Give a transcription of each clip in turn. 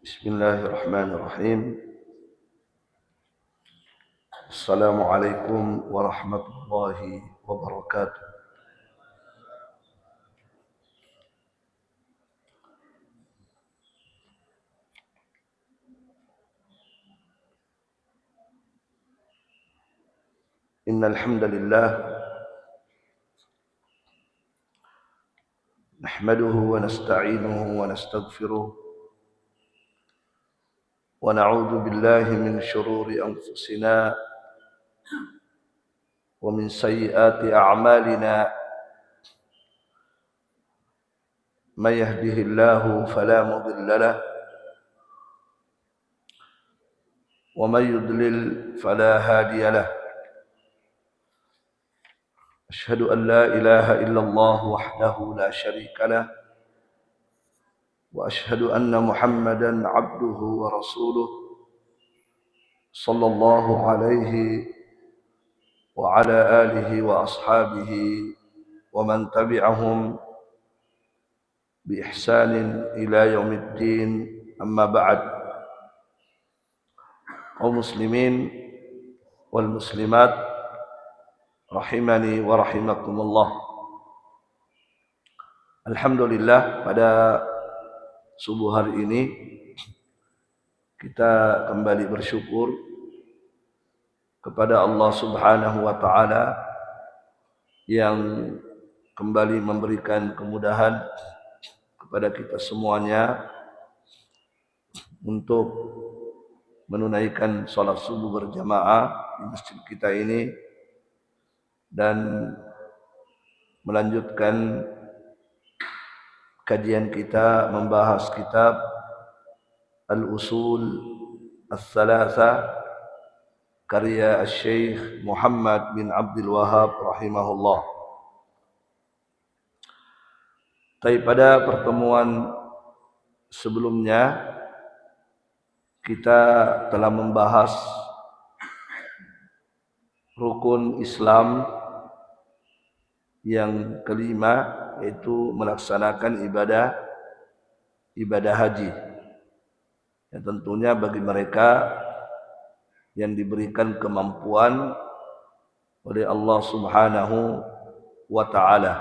Bismillahirrahmanirrahim. Assalamualaikum warahmatullahi wabarakatuh. Innal hamdalillah nahmaduhu wa nasta'inuhu wa nastaghfiruh wa na'udzu billahi min shururi anfusina wa min sayyiati a'malina. May yahdihillahu fala mudilla lahu wa may yudlil fala hadiya lahu. Ashhadu an la ilaha illallah wahdahu la syarika lahu wa ashhadu anna Muhammadan abduhu wa rasuluh sallallahu alaihi wa ala alihi wa ashabihi wa man tabi'ahum bi ihsanin ila yaumiddin. Amma ba'd. Kaum muslimin wal muslimat rahimani wa rahimakumullah. Alhamdulillah, pada subuh hari ini kita kembali bersyukur kepada Allah Subhanahu wa taala yang kembali memberikan kemudahan kepada kita semuanya untuk menunaikan salat subuh berjamaah di masjid kita ini dan melanjutkan kajian kita membahas kitab Al-Usul Al-Thalatha karya Syekh Muhammad bin Abdul Wahhab rahimahullah. Tapi pada pertemuan sebelumnya kita telah membahas rukun Islam yang kelima, yaitu melaksanakan ibadah haji. Yang tentunya bagi mereka yang diberikan kemampuan oleh Allah Subhanahu wa taala.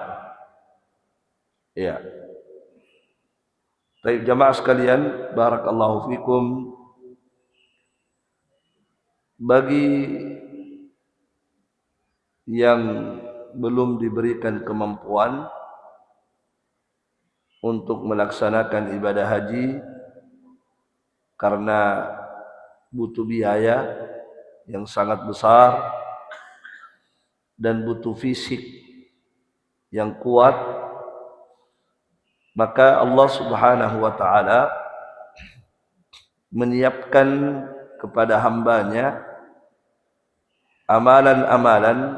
Ya. Baik jamaah sekalian, barakallahu fikum. Bagi yang belum diberikan kemampuan untuk melaksanakan ibadah haji karena butuh biaya yang sangat besar dan butuh fisik yang kuat, maka Allah Subhanahu wa taala menyiapkan kepada hambanya amalan-amalan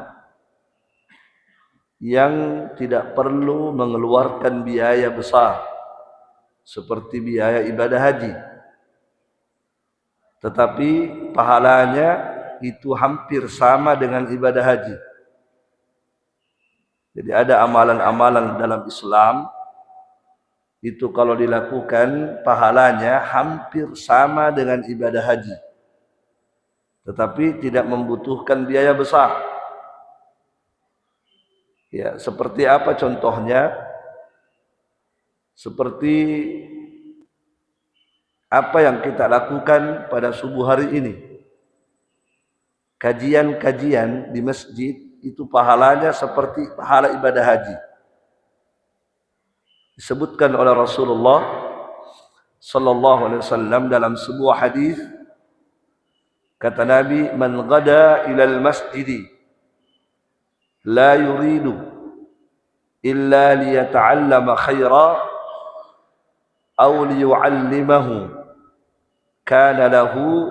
yang tidak perlu mengeluarkan biaya besar seperti biaya ibadah haji, tetapi pahalanya itu hampir sama dengan ibadah haji. Jadi ada amalan-amalan dalam Islam itu kalau dilakukan pahalanya hampir sama dengan ibadah haji, tetapi tidak membutuhkan biaya besar. Ya, seperti apa contohnya? Seperti apa yang kita lakukan pada subuh hari ini. Kajian-kajian di masjid itu pahalanya seperti pahala ibadah haji. Disebutkan oleh Rasulullah sallallahu alaihi wasallam dalam sebuah hadis, kata Nabi, man ghada ilal masjidi la yuridu illa liyata'allama khaira aw liyu'allimahu kana lahu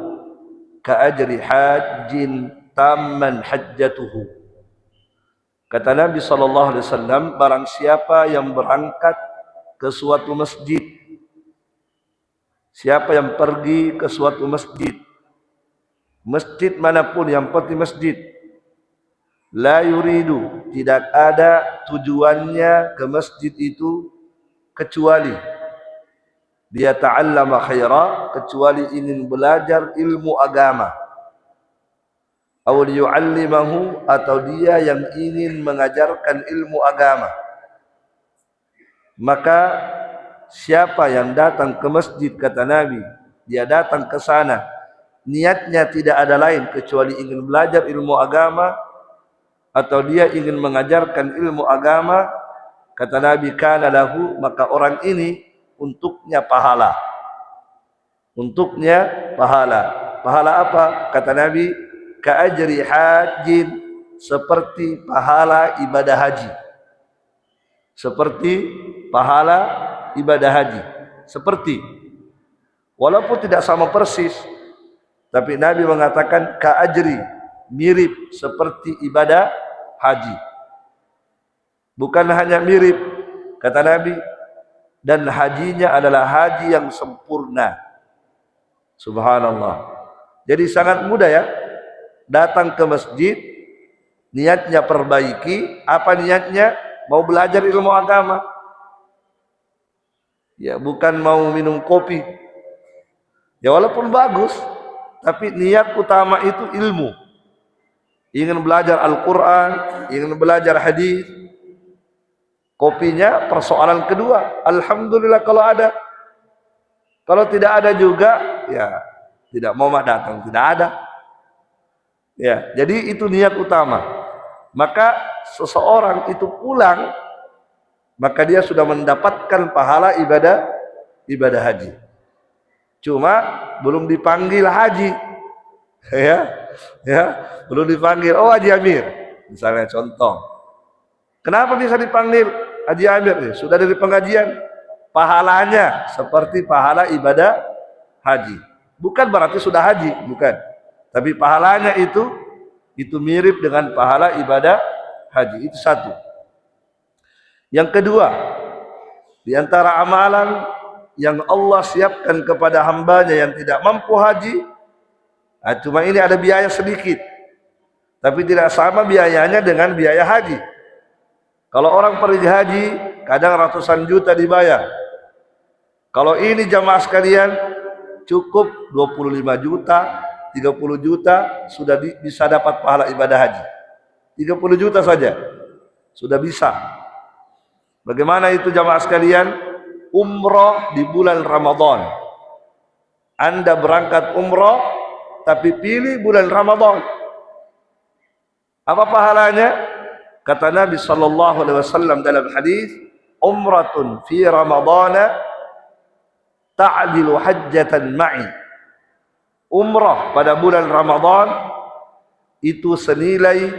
ka'ajri hajjin tamman hajjatuhu. Kata Nabi sallallahu alaihi wasallam, barang siapa yang berangkat ke suatu masjid, siapa yang pergi ke suatu masjid, masjid manapun, yang penting masjid, la yuridu, tidak ada tujuannya ke masjid itu kecuali dia ta'allama khaira, kecuali ingin belajar ilmu agama, aw liyu'allimahu, atau dia yang ingin mengajarkan ilmu agama. Maka siapa yang datang ke masjid, kata Nabi, dia datang ke sana niatnya tidak ada lain kecuali ingin belajar ilmu agama, atau dia ingin mengajarkan ilmu agama, kata Nabi, kana lahu, maka orang ini untuknya pahala. Untuknya pahala. Pahala apa? Kata Nabi, ka ajri hajin, seperti pahala ibadah haji. Seperti pahala ibadah haji. Seperti, walaupun tidak sama persis, tapi Nabi mengatakan ka ajri, mirip seperti ibadah haji. Bukan hanya mirip, kata Nabi, dan hajinya adalah haji yang sempurna. Subhanallah. Jadi sangat mudah ya, datang ke masjid, niatnya perbaiki. Apa niatnya? Mau belajar ilmu agama. Ya, bukan mau minum kopi. Ya walaupun bagus, tapi niat utama itu ilmu. Ingin belajar Al-Quran, ingin belajar hadis. Kopinya persoalan kedua. Alhamdulillah kalau ada. Kalau tidak ada juga, ya tidak mau datang, tidak ada. Ya, jadi itu niat utama. Maka seseorang itu pulang, maka dia sudah mendapatkan pahala ibadah haji. Cuma belum dipanggil haji. Ya, belum dipanggil. Oh, Haji Amir, misalnya contoh. Kenapa bisa dipanggil Haji Amir? Sudah dari pengajian, pahalanya seperti pahala ibadah haji. Bukan berarti sudah haji, bukan. Tapi pahalanya itu mirip dengan pahala ibadah haji. Itu satu. Yang kedua, di antara amalan yang Allah siapkan kepada hambanya yang tidak mampu haji, cuma ini ada biaya sedikit, tapi tidak sama biayanya dengan biaya haji. Kalau orang pergi haji, kadang ratusan juta dibayar. Kalau ini jamaah sekalian, cukup 25 juta, 30 juta, sudah bisa dapat pahala ibadah haji. 30 juta saja, sudah bisa. Bagaimana itu jamaah sekalian? Umroh di bulan Ramadan. Anda berangkat umroh, tapi pilih bulan Ramadan. Apa pahalanya? Kata Nabi sallallahu alaihi wasallam dalam hadis, umratun fi Ramadana ta'dilu hajjatan ma'i. Umrah pada bulan Ramadan itu senilai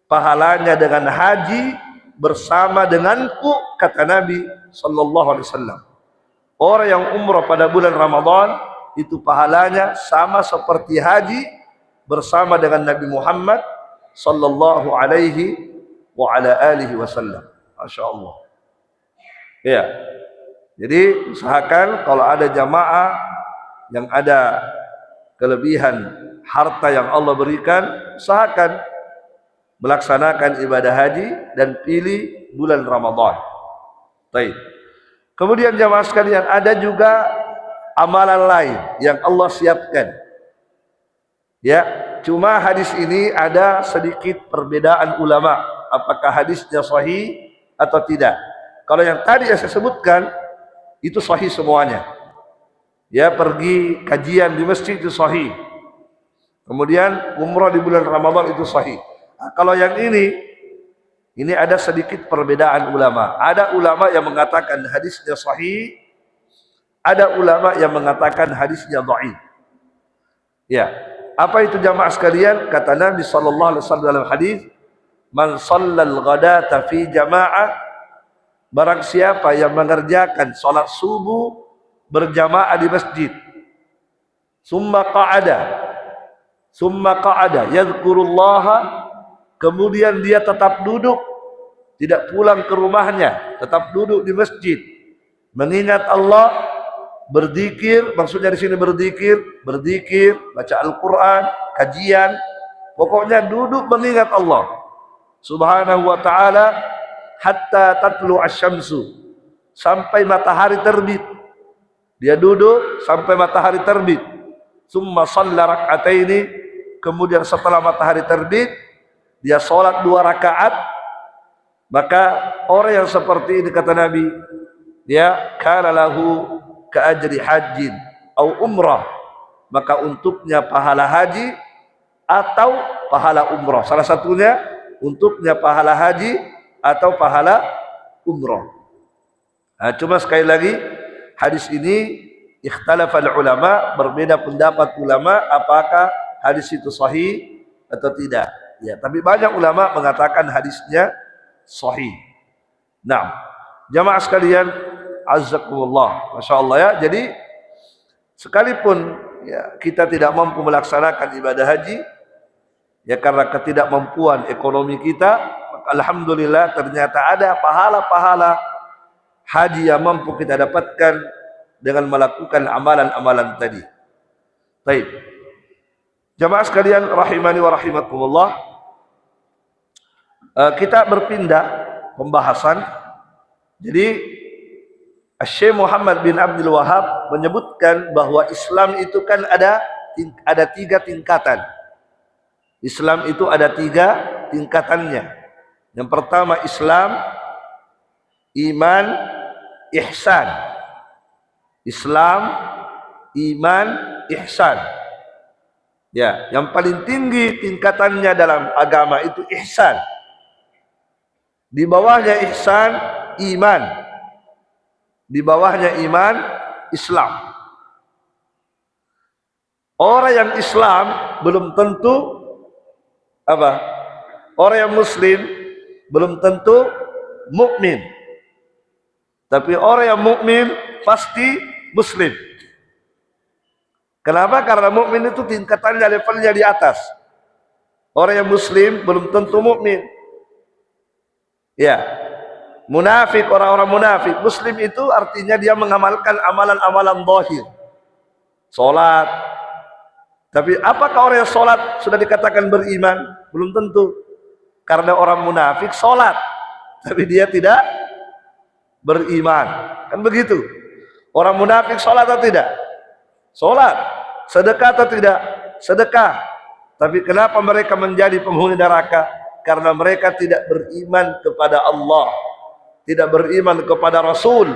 pahalanya dengan haji bersama denganku, kata Nabi sallallahu alaihi wasallam. Orang yang umrah pada bulan Ramadan itu pahalanya sama seperti haji bersama dengan Nabi Muhammad sallallahu alaihi wa ala alihi wasallam. Masyaallah. Ya. Jadi usahakan kalau ada jamaah yang ada kelebihan harta yang Allah berikan, usahakan melaksanakan ibadah haji dan pilih bulan Ramadan. Baik. Kemudian jamaah sekalian, ada juga amalan lain yang Allah siapkan. Ya, cuma hadis ini ada sedikit perbedaan ulama, apakah hadisnya sahih atau tidak. Kalau yang tadi yang saya sebutkan itu sahih semuanya. Ya, pergi kajian di masjid itu sahih. Kemudian umrah di bulan Ramadan itu sahih. Nah, kalau yang ini ada sedikit perbedaan ulama. Ada ulama yang mengatakan hadisnya sahih, ada ulama yang mengatakan hadisnya dhaif. Ya, apa itu jamaah sekalian? Kata Nabi sallallahu alaihi wasallam dalam hadis, man shallal ghadata fi jamaah, barang siapa yang mengerjakan salat subuh berjamaah di masjid, summa qa'ada yadhkurullaha, kemudian dia tetap duduk, tidak pulang ke rumahnya, tetap duduk di masjid mengingat Allah, berzikir, maksudnya di sini berzikir, baca Al-Quran, kajian, pokoknya duduk mengingat Allah subhanahu wa ta'ala hatta tatlu asy-syamsu, sampai matahari terbit. Dia duduk sampai matahari terbit. Summa shalla rak'ataini, kemudian setelah matahari terbit dia sholat 2 rakaat. Maka orang yang seperti ini kata Nabi, dia kana lahu ka ajri hajjin au umrah, maka untuknya pahala haji atau pahala umrah. Salah satunya untuknya pahala haji atau pahala umrah. Nah, cuma sekali lagi hadis ini ikhtalafal ulama, berbeda pendapat ulama apakah hadis itu sahih atau tidak. Ya, tapi banyak ulama mengatakan hadisnya sahih. Nah, jamaah sekalian, azzakumullah, masyaallah ya. Jadi sekalipun ya kita tidak mampu melaksanakan ibadah haji ya karena ketidakmampuan ekonomi kita, alhamdulillah ternyata ada pahala-pahala haji yang mampu kita dapatkan dengan melakukan amalan-amalan tadi. Baik. Jamaah sekalian rahimani wa rahimakumullah, kita berpindah pembahasan. Jadi Syekh Muhammad bin Abdul Wahhab menyebutkan bahwa Islam itu kan ada 3 tingkatan. Islam itu ada 3 tingkatannya. Yang pertama Islam, iman, ihsan. Islam, iman, ihsan. Ya, yang paling tinggi tingkatannya dalam agama itu ihsan. Di bawahnya ihsan, iman. Di bawahnya iman, Islam. Orang yang Islam belum tentu apa? Orang yang Muslim belum tentu mukmin. Tapi orang yang mukmin pasti Muslim. Kenapa? Karena mukmin itu tingkatannya, levelnya di atas. Orang yang Muslim belum tentu mukmin. Ya, munafik, orang-orang munafik. Muslim itu artinya dia mengamalkan amalan-amalan zahir, solat. Tapi apakah orang yang solat sudah dikatakan beriman? Belum tentu. Karena orang munafik solat, tapi dia tidak beriman. Kan begitu. Orang munafik solat atau tidak? Solat. Sedekah atau tidak? Sedekah. Tapi kenapa mereka menjadi penghuni neraka? Karena mereka tidak beriman kepada Allah, tidak beriman kepada Rasul.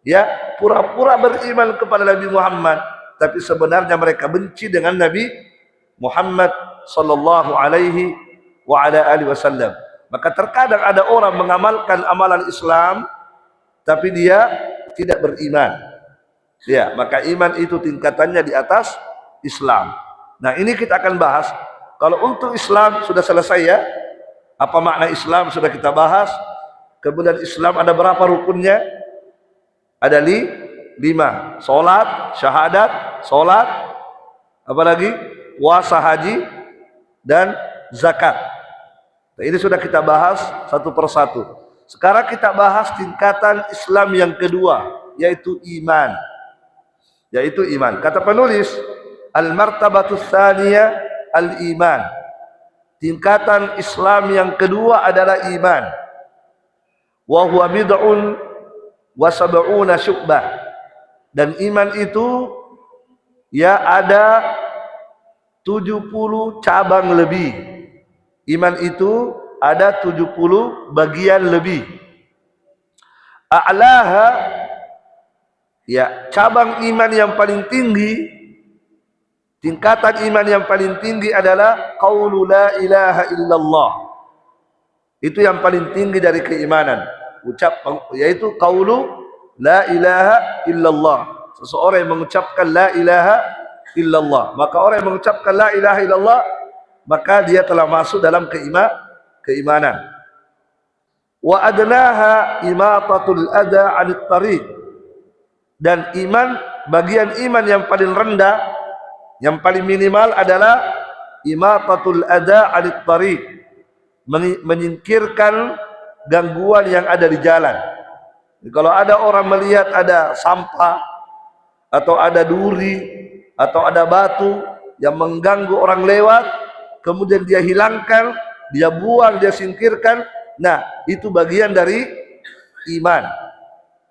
Ya, pura-pura beriman kepada Nabi Muhammad, tapi sebenarnya mereka benci dengan Nabi Muhammad sallallahu alaihi wa ala alihi wasallam. Maka terkadang ada orang mengamalkan amalan Islam tapi dia tidak beriman. Ya, maka iman itu tingkatannya di atas Islam. Nah, ini kita akan bahas. Kalau untuk Islam sudah selesai ya. Apa makna Islam sudah kita bahas. Kemudian Islam ada berapa rukunnya? Ada 5. Salat, syahadat, salat, apa lagi? Puasa, haji, dan zakat. Nah, ini sudah kita bahas satu persatu. Sekarang kita bahas tingkatan Islam yang kedua, yaitu iman. Yaitu iman. Kata penulis, al-martabatus tsaniyah al-iman. Tingkatan Islam yang kedua adalah iman. Wa huwa bid'un wa sab'una syu'bah. Dan iman itu ya ada 70 cabang lebih. Iman itu ada 70 bagian lebih. A'laha, ya, cabang iman yang paling tinggi, tingkatan iman yang paling tinggi adalah qaulu la ilaha illallah. Itu yang paling tinggi dari keimanan. Yaitu qaulu la ilaha illallah. Seseorang yang mengucapkan la ilaha illallah, maka orang yang mengucapkan la ilaha illallah, maka dia telah masuk dalam keimanan. Wa adnaha imatatul adha 'anit tariq. Dan iman, bagian iman yang paling rendah, yang paling minimal adalah imatatul adha 'anit tariq, menyingkirkan gangguan yang ada di jalan. Jadi, kalau ada orang melihat ada sampah atau ada duri atau ada batu yang mengganggu orang lewat, kemudian dia hilangkan, dia buang, dia singkirkan, nah itu bagian dari iman.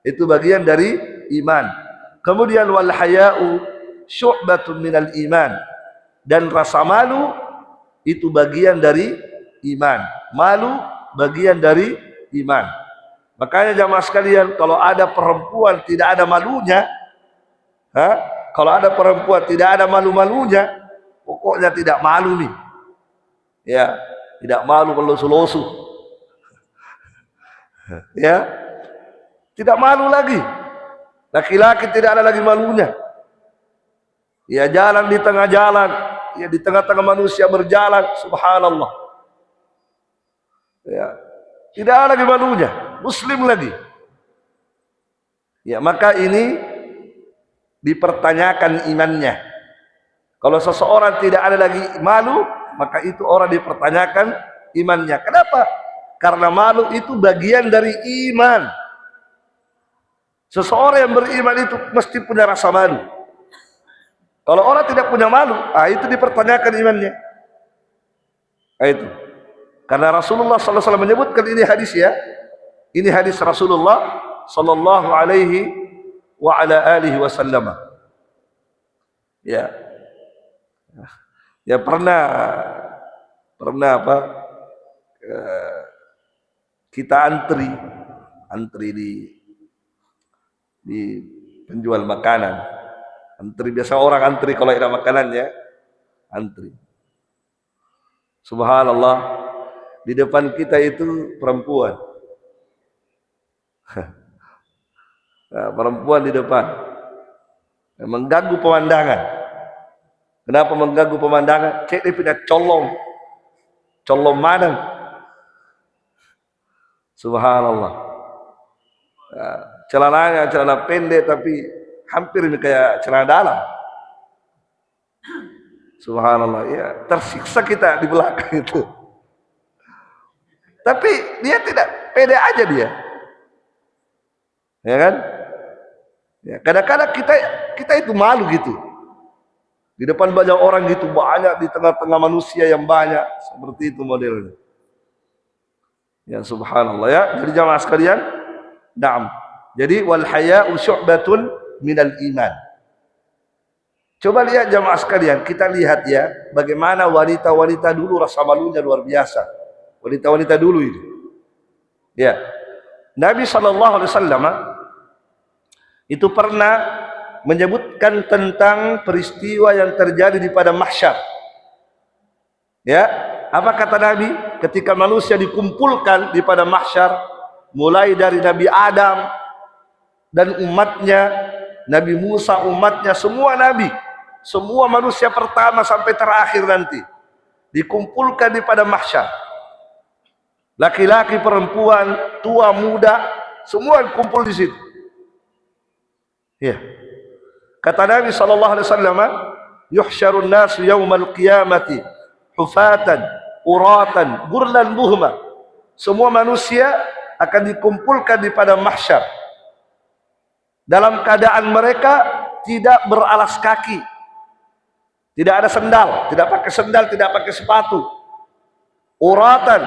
Itu bagian dari iman. Kemudian wal haya'u syu'batun minal iman, dan rasa malu itu bagian dari iman. Malu bagian dari iman. Makanya jamaah sekalian, kalau ada perempuan tidak ada malunya, kalau ada perempuan tidak ada malu-malunya, pokoknya tidak malu nih. Ya, tidak malu melosu-losu. Ya, tidak malu lagi. Laki-laki tidak ada lagi malunya. Ya, jalan di tengah jalan, ya di tengah-tengah manusia berjalan, subhanallah. Ya, tidak ada lagi malunya, muslim lagi. Ya, maka ini dipertanyakan imannya. Kalau seseorang tidak ada lagi malu, maka itu orang dipertanyakan imannya. Kenapa? Karena malu itu bagian dari iman. Seseorang yang beriman itu mesti punya rasa malu. Kalau orang tidak punya malu, itu dipertanyakan imannya. Itu. Karena Rasulullah SAW menyebutkan, ini hadis ya. Ini hadis Rasulullah sallallahu alaihi wa ala alihi wasallam. Ya. Ya pernah apa? Kita antri di penjual makanan. Antri, biasa orang antri kalau ada makanannya, antri. Subhanallah, di depan kita itu perempuan. Nah, perempuan di depan mengganggu pemandangan. Kenapa mengganggu pemandangan? Cek dia punya colong mana? Subhanallah. Nah, celananya celana pendek tapi hampir kayak celana dalam. Subhanallah, ya tersiksa kita di belakang itu. Tapi dia tidak pede aja dia, ya kan? Ya, kadang-kadang kita itu malu gitu. Di depan banyak orang gitu, banyak di tengah-tengah manusia yang banyak, seperti itu modelnya. Ya subhanallah ya. Jadi jamaah sekalian, na'am. Jadi wal haya'u syu'batun minal iman. Coba lihat jamaah sekalian, kita lihat ya bagaimana wanita-wanita dulu rasa malunya luar biasa. Wanita-wanita dulu itu. Ya. Nabi SAW itu pernah menyebutkan tentang peristiwa yang terjadi di padang mahsyar. Ya, apa kata Nabi? Ketika manusia dikumpulkan di padang mahsyar, mulai dari Nabi Adam dan umatnya, Nabi Musa umatnya, semua nabi, semua manusia pertama sampai terakhir nanti dikumpulkan di padang mahsyar. Laki-laki, perempuan, tua, muda, semua kumpul di situ. Ya. Kata Nabi SAW, yuhsyarun nasu yawmal qiyamati hufatan, uratan, gurlan buhma. Semua manusia akan dikumpulkan di padang mahsyar dalam keadaan mereka tidak beralas kaki, tidak ada sendal, tidak pakai sendal, tidak pakai sepatu. Uratan,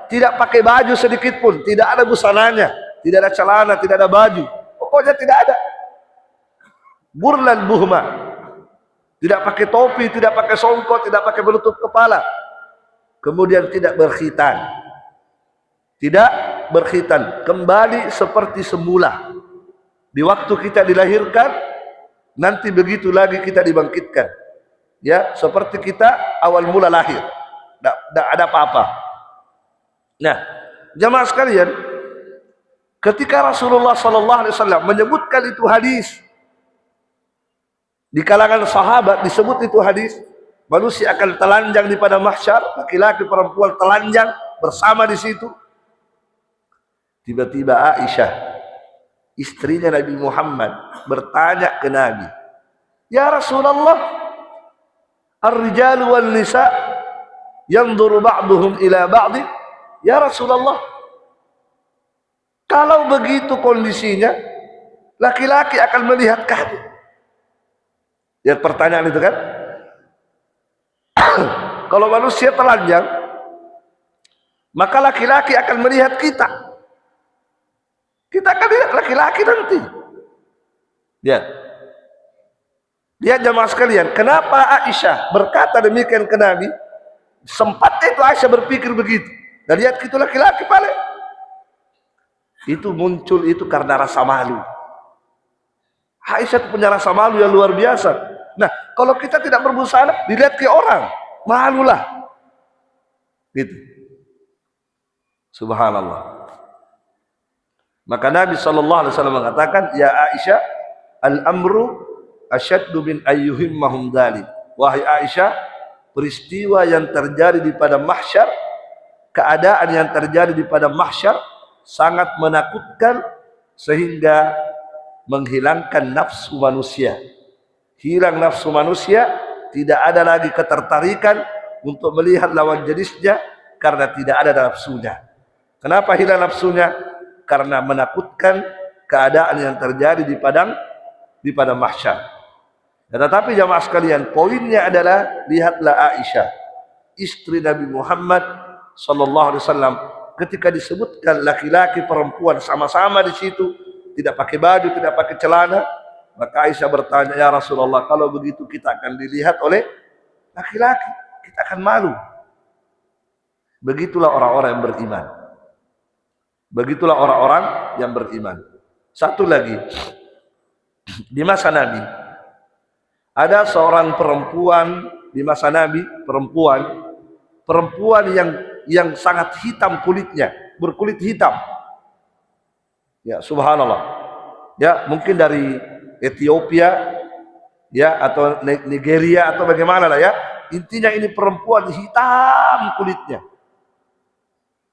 tidak pakai baju sedikit pun, tidak ada busananya, tidak ada celana, tidak ada baju, pokoknya tidak ada. Burlan buhma, tidak pakai topi, tidak pakai songkok, tidak pakai penutup kepala. Kemudian tidak berkhitan, kembali seperti semula. Di waktu kita dilahirkan, nanti begitu lagi kita dibangkitkan. Ya, seperti kita awal mula lahir, tidak ada apa-apa. Nah, jamaah sekalian, ketika Rasulullah SAW menyebutkan itu hadis, di kalangan sahabat disebut itu hadis, manusia akan telanjang di padang mahsyar, laki-laki perempuan telanjang bersama di situ. Tiba-tiba Aisyah, istrinya Nabi Muhammad, bertanya ke Nabi, "Ya Rasulullah, ar-rijalu wal nisa yanzuru ba'duhum ila ba'd?" Ya Rasulullah, kalau begitu kondisinya, laki-laki akan melihat kami. Ya, pertanyaan itu kan. Kalau manusia telanjang, maka laki-laki akan melihat kita. Kita akan lihat laki-laki nanti. Ya. Lihat jamaah sekalian, kenapa Aisyah berkata demikian ke Nabi? Sempatnya itu Aisyah berpikir begitu. Dan lihat itu laki-laki paling. Itu muncul itu karena rasa malu. Aisyah punya rasa malu yang luar biasa. Nah, kalau kita tidak berbusana, dilihat ke orang, malulah. Gitu. Subhanallah. Maka Nabi SAW mengatakan, ya Aisyah, al-amru asyaddu min ayyuhimmahum dhalik. Wahai Aisyah, peristiwa yang terjadi di pada mahsyar, keadaan yang terjadi di pada mahsyar sangat menakutkan sehingga menghilangkan nafsu manusia. Hilang nafsu manusia, tidak ada lagi ketertarikan untuk melihat lawan jenisnya karena tidak ada nafsunya. Kenapa hilang nafsunya? Karena menakutkan keadaan yang terjadi di padang mahsyar. Tetapi jamaah sekalian, poinnya adalah lihatlah Aisyah, istri Nabi Muhammad sallallahu alaihi wasallam, ketika disebutkan laki-laki perempuan sama-sama di situ, tidak pakai baju, tidak pakai celana, maka Aisyah bertanya, ya Rasulullah, kalau begitu kita akan dilihat oleh laki-laki, kita akan malu. Begitulah orang-orang yang beriman. Begitulah orang-orang yang beriman. Satu lagi, di masa Nabi ada seorang perempuan di masa Nabi, perempuan yang sangat hitam kulitnya, berkulit hitam. Ya, subhanallah. Ya, mungkin dari Ethiopia, ya, atau Nigeria atau bagaimana lah ya. Intinya ini perempuan hitam kulitnya.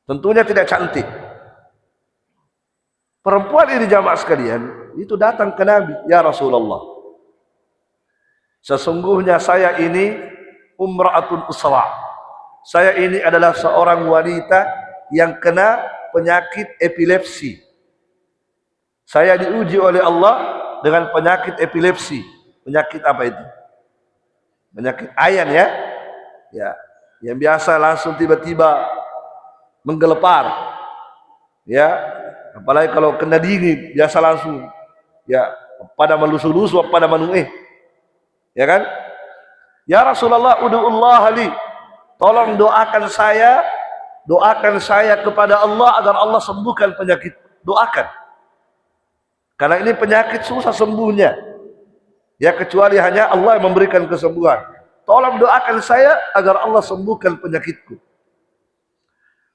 Tentunya tidak cantik. Perempuan ini jamaah sekalian itu datang ke Nabi, ya Rasulullah, sesungguhnya saya ini umra'atun usra. Saya ini adalah seorang wanita yang kena penyakit epilepsi. Saya diuji oleh Allah dengan penyakit epilepsi. Penyakit apa itu? Penyakit ayan ya. Ya, yang biasa langsung tiba-tiba menggelepar. Ya, apalagi kalau kena dingin biasa langsung ya pada melusuh-lusuh, pada menuih. Ya kan? Ya Rasulullah, ud'ullah li. Tolong doakan saya kepada Allah agar Allah sembuhkan penyakit. Doakan. Karena ini penyakit susah sembuhnya. Ya, kecuali hanya Allah yang memberikan kesembuhan. Tolong doakan saya agar Allah sembuhkan penyakitku.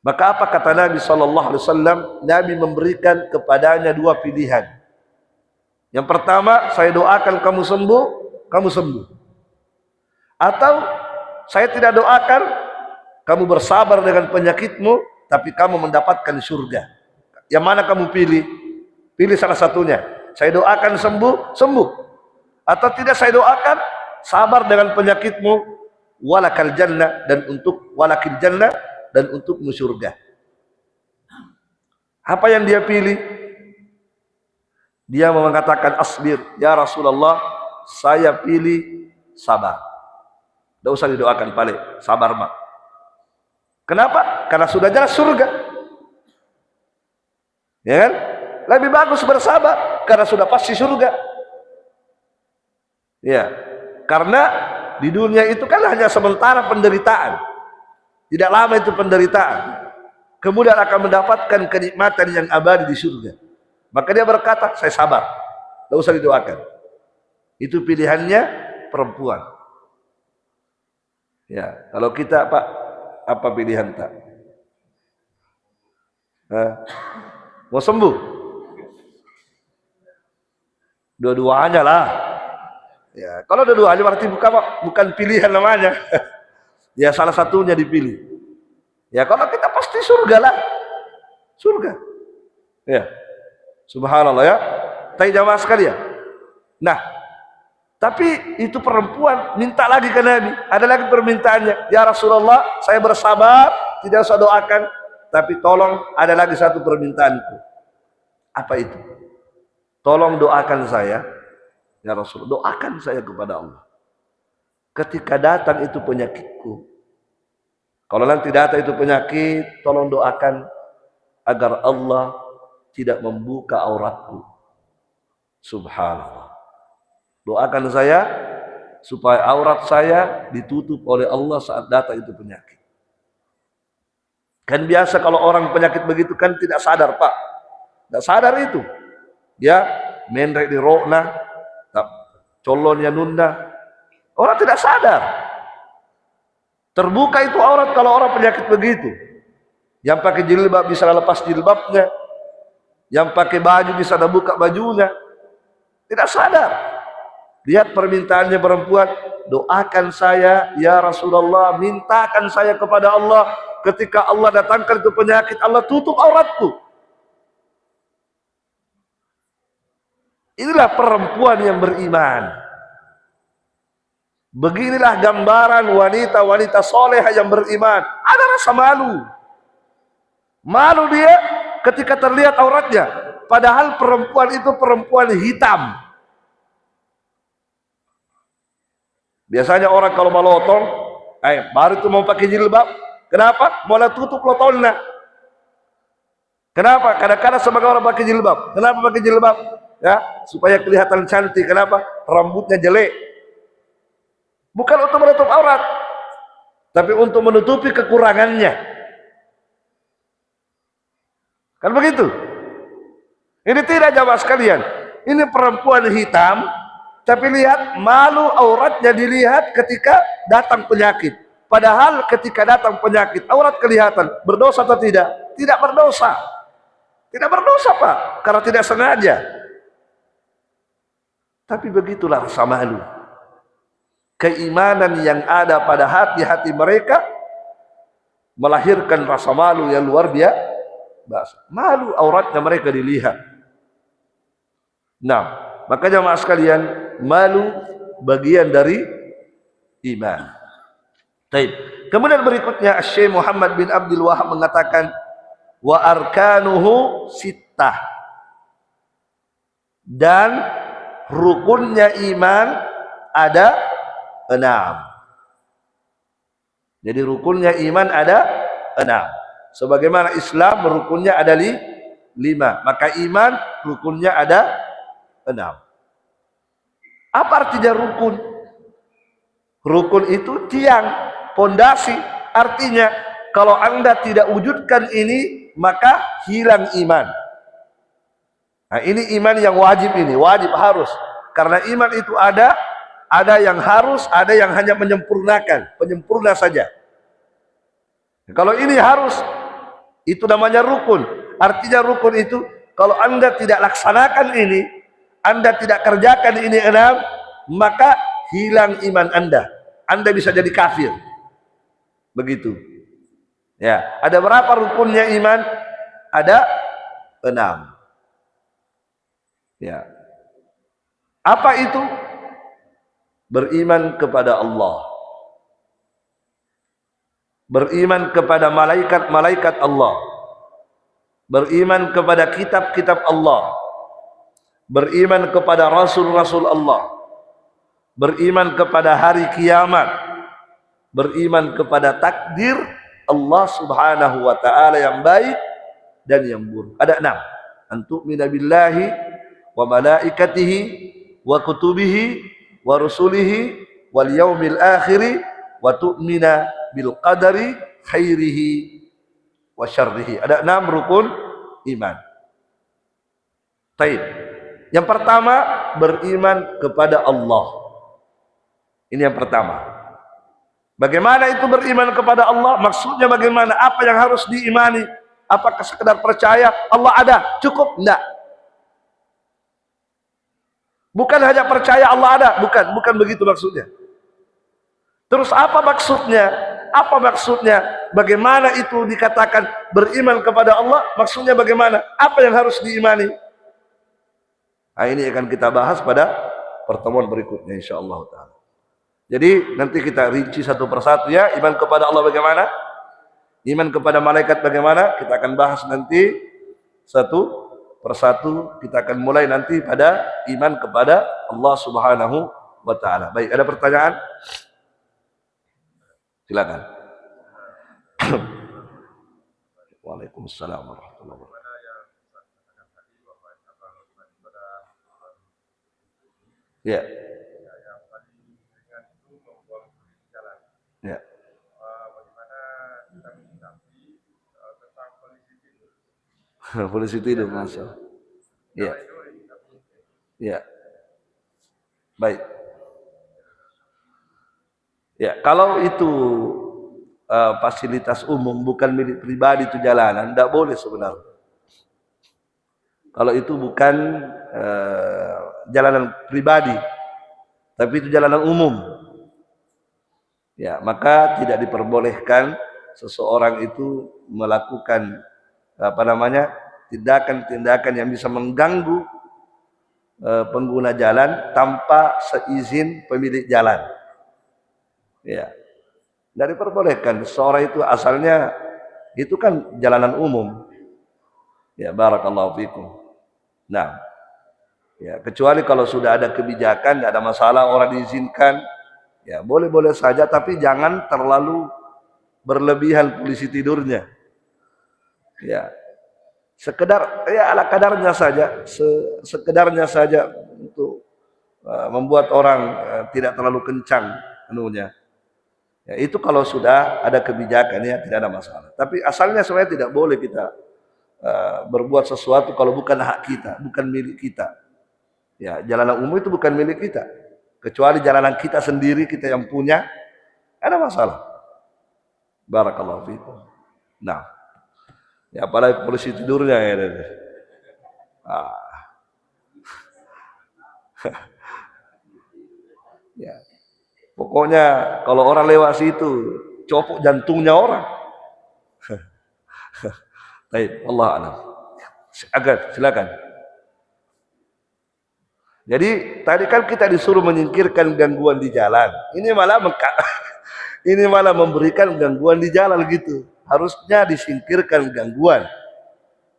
Maka apa kata Nabi SAW? Nabi memberikan kepadanya dua pilihan. Yang pertama, saya doakan kamu sembuh. Atau saya tidak doakan, kamu bersabar dengan penyakitmu, tapi kamu mendapatkan surga. Yang mana kamu pilih? Pilih salah satunya. Saya doakan sembuh. Atau tidak saya doakan, sabar dengan penyakitmu, walakal jannah, walakil jannah, dan untukmu surga. Apa yang dia pilih? Dia mengatakan asbir, ya Rasulullah, saya pilih sabar. Tidak usah didoakan balik, sabar mak. Kenapa? Karena sudah jelas surga. Ya kan? Lebih bagus bersabar karena sudah pasti surga. Ya, karena di dunia itu kan hanya sementara penderitaan. Tidak lama itu penderitaan. Kemudian akan mendapatkan kenikmatan yang abadi di surga. Maka dia berkata, saya sabar. Tidak usah didoakan. Itu pilihannya perempuan. Ya, kalau kita Pak, apa pilihan tak? Mau sembuh? Dua-duanya lah. Ya, kalau dua-duanya berarti bukan pilihan namanya. Ya, salah satunya dipilih. Ya, kalau kita pasti surga lah. Surga. Ya. Subhanallah ya. Tapi jamaah sekalian. Nah, tapi itu perempuan minta lagi ke Nabi. Ada lagi permintaannya. Ya Rasulullah, saya bersabar, tidak usah doakan, tapi tolong ada lagi satu permintaanku. Apa itu? Tolong doakan saya, ya Rasulullah, doakan saya kepada Allah. Ketika datang itu penyakitku, kalau nanti datang itu penyakit, tolong doakan agar Allah tidak membuka auratku. Subhanallah. Doakan saya supaya aurat saya ditutup oleh Allah saat datang itu penyakit. Kan biasa kalau orang penyakit begitu kan tidak sadar, Pak. Tidak sadar itu. Ya, mendrek di rokna, colonnya nunda. Orang tidak sadar. Terbuka itu aurat kalau orang penyakit begitu. Yang pakai jilbab bisa lepas jilbabnya. Yang pakai baju bisa buka bajunya. Tidak sadar. Lihat permintaannya perempuan, doakan saya ya Rasulullah, mintakan saya kepada Allah, ketika Allah datangkan itu penyakit, Allah tutup auratku. Inilah perempuan yang beriman. Beginilah gambaran wanita-wanita soleh yang beriman. Ada rasa malu. Malu dia ketika terlihat auratnya, padahal perempuan itu perempuan hitam. Biasanya orang kalau mau lotong, baru itu mau pakai jilbab. Kenapa? Mau tutup lotongnya. Kenapa? Kadang-kadang sebagai orang pakai jilbab. Kenapa pakai jilbab? Ya, supaya kelihatan cantik. Kenapa? Rambutnya jelek. Bukan untuk menutup aurat, tapi untuk menutupi kekurangannya. Kan begitu? Ini tidak, jamaah sekalian. Ini perempuan hitam, tapi lihat, malu auratnya dilihat ketika datang penyakit. Padahal ketika datang penyakit, aurat kelihatan. Berdosa atau tidak? Tidak berdosa. Tidak berdosa, Pak, karena tidak sengaja. Tapi begitulah rasa malu. Keimanan yang ada pada hati-hati mereka melahirkan rasa malu yang luar biasa. Malu auratnya mereka dilihat. Nah, maka jamaah sekalian, malu bagian dari iman. Baik. Kemudian berikutnya Syekh Muhammad bin Abdul Wahab mengatakan wa arkanuhu sittah. Dan rukunnya iman ada 6. Jadi rukunnya iman ada 6. Sebagaimana Islam rukunnya ada 5, maka iman rukunnya ada 6. Apa artinya rukun? Rukun itu tiang, pondasi. Artinya kalau Anda tidak wujudkan ini, maka hilang iman. Nah, ini iman yang wajib, ini wajib, harus. Karena iman itu ada yang harus, ada yang hanya menyempurnakan, penyempurna saja. Kalau ini harus, itu namanya rukun. Artinya rukun itu kalau Anda tidak laksanakan ini, Anda tidak kerjakan ini 6, maka hilang iman Anda. Anda bisa jadi kafir. Begitu. Ya, ada berapa rukunnya iman? Ada 6. Ya. Apa itu? Beriman kepada Allah. Beriman kepada malaikat-malaikat Allah. Beriman kepada kitab-kitab Allah. Beriman kepada rasul-rasul Allah. Beriman kepada hari kiamat. Beriman kepada takdir Allah Subhanahu wa taala yang baik dan yang buruk. Ada 6. Antu'mina billahi wa malaikatihi wa kutubihi wa rusulihi wal yaumil akhiri wa tu'mina bil qadari khairihi wa syarrihi. Ada 6 rukun iman. Baik. Yang pertama, beriman kepada Allah. Ini yang pertama. Bagaimana itu beriman kepada Allah? Maksudnya bagaimana? Apa yang harus diimani? Apakah sekedar percaya Allah ada? Cukup? Enggak. Bukan hanya percaya Allah ada, bukan begitu maksudnya. Terus apa maksudnya? Apa maksudnya? Bagaimana itu dikatakan beriman kepada Allah? Maksudnya bagaimana? Apa yang harus diimani? Nah, ini akan kita bahas pada pertemuan berikutnya insyaallah taala. Jadi nanti kita rinci satu persatu ya. Iman kepada Allah bagaimana? Iman kepada malaikat bagaimana? Kita akan bahas nanti satu persatu. Kita akan mulai nanti pada iman kepada Allah Subhanahu wa taala. Baik, ada pertanyaan? Silakan. Waalaikumsalam warahmatullahi wabarakatuh. Ya. Polisi tidur masuk. Iya. Iya. Baik. Ya, kalau itu fasilitas umum bukan milik pribadi itu jalanan, tidak boleh sebenarnya. Kalau itu bukan jalanan pribadi, tapi itu jalanan umum, ya maka tidak diperbolehkan seseorang itu melakukan apa namanya tindakan-tindakan yang bisa mengganggu pengguna jalan tanpa seizin pemilik jalan. Ya, tidak diperbolehkan. Seorang itu asalnya itu kan jalanan umum. Ya, barakallahu fikum. Nah, ya kecuali kalau sudah ada kebijakan, ada masalah orang diizinkan, ya boleh-boleh saja, tapi jangan terlalu berlebihan polisi tidurnya. Ya, sekedar ya ala kadarnya saja, sekedarnya saja untuk membuat orang tidak terlalu kencang anunya. Ya, itu kalau sudah ada kebijakan ya tidak ada masalah. Tapi asalnya sebenarnya tidak boleh kita berbuat sesuatu kalau bukan hak kita, bukan milik kita. Ya, jalanan umum itu bukan milik kita. Kecuali jalanan kita sendiri, kita yang punya, ada masalah. Barakallahu fiikum. Nah, ya apalagi polisi tidurnya ya. Ah, ya. Pokoknya kalau orang lewat situ, copot jantungnya orang. Baik, Allah alam. Agar silakan. Jadi tadi kan kita disuruh menyingkirkan gangguan di jalan. Ini malah ini malah memberikan gangguan di jalan gitu. Harusnya disingkirkan gangguan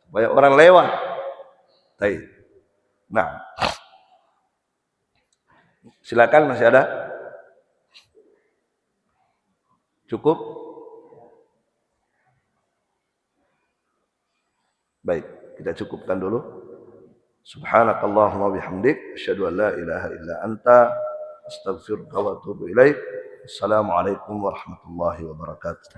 supaya orang lewat. Baik. Nah, silakan masih ada? Cukup? Baik, kita cukupkan dulu. Subhanakallahumma bihamdik asyhadu an la ilaha illa anta astaghfiruka wa atubu ilaik. Assalamualaikum warahmatullahi wabarakatuh.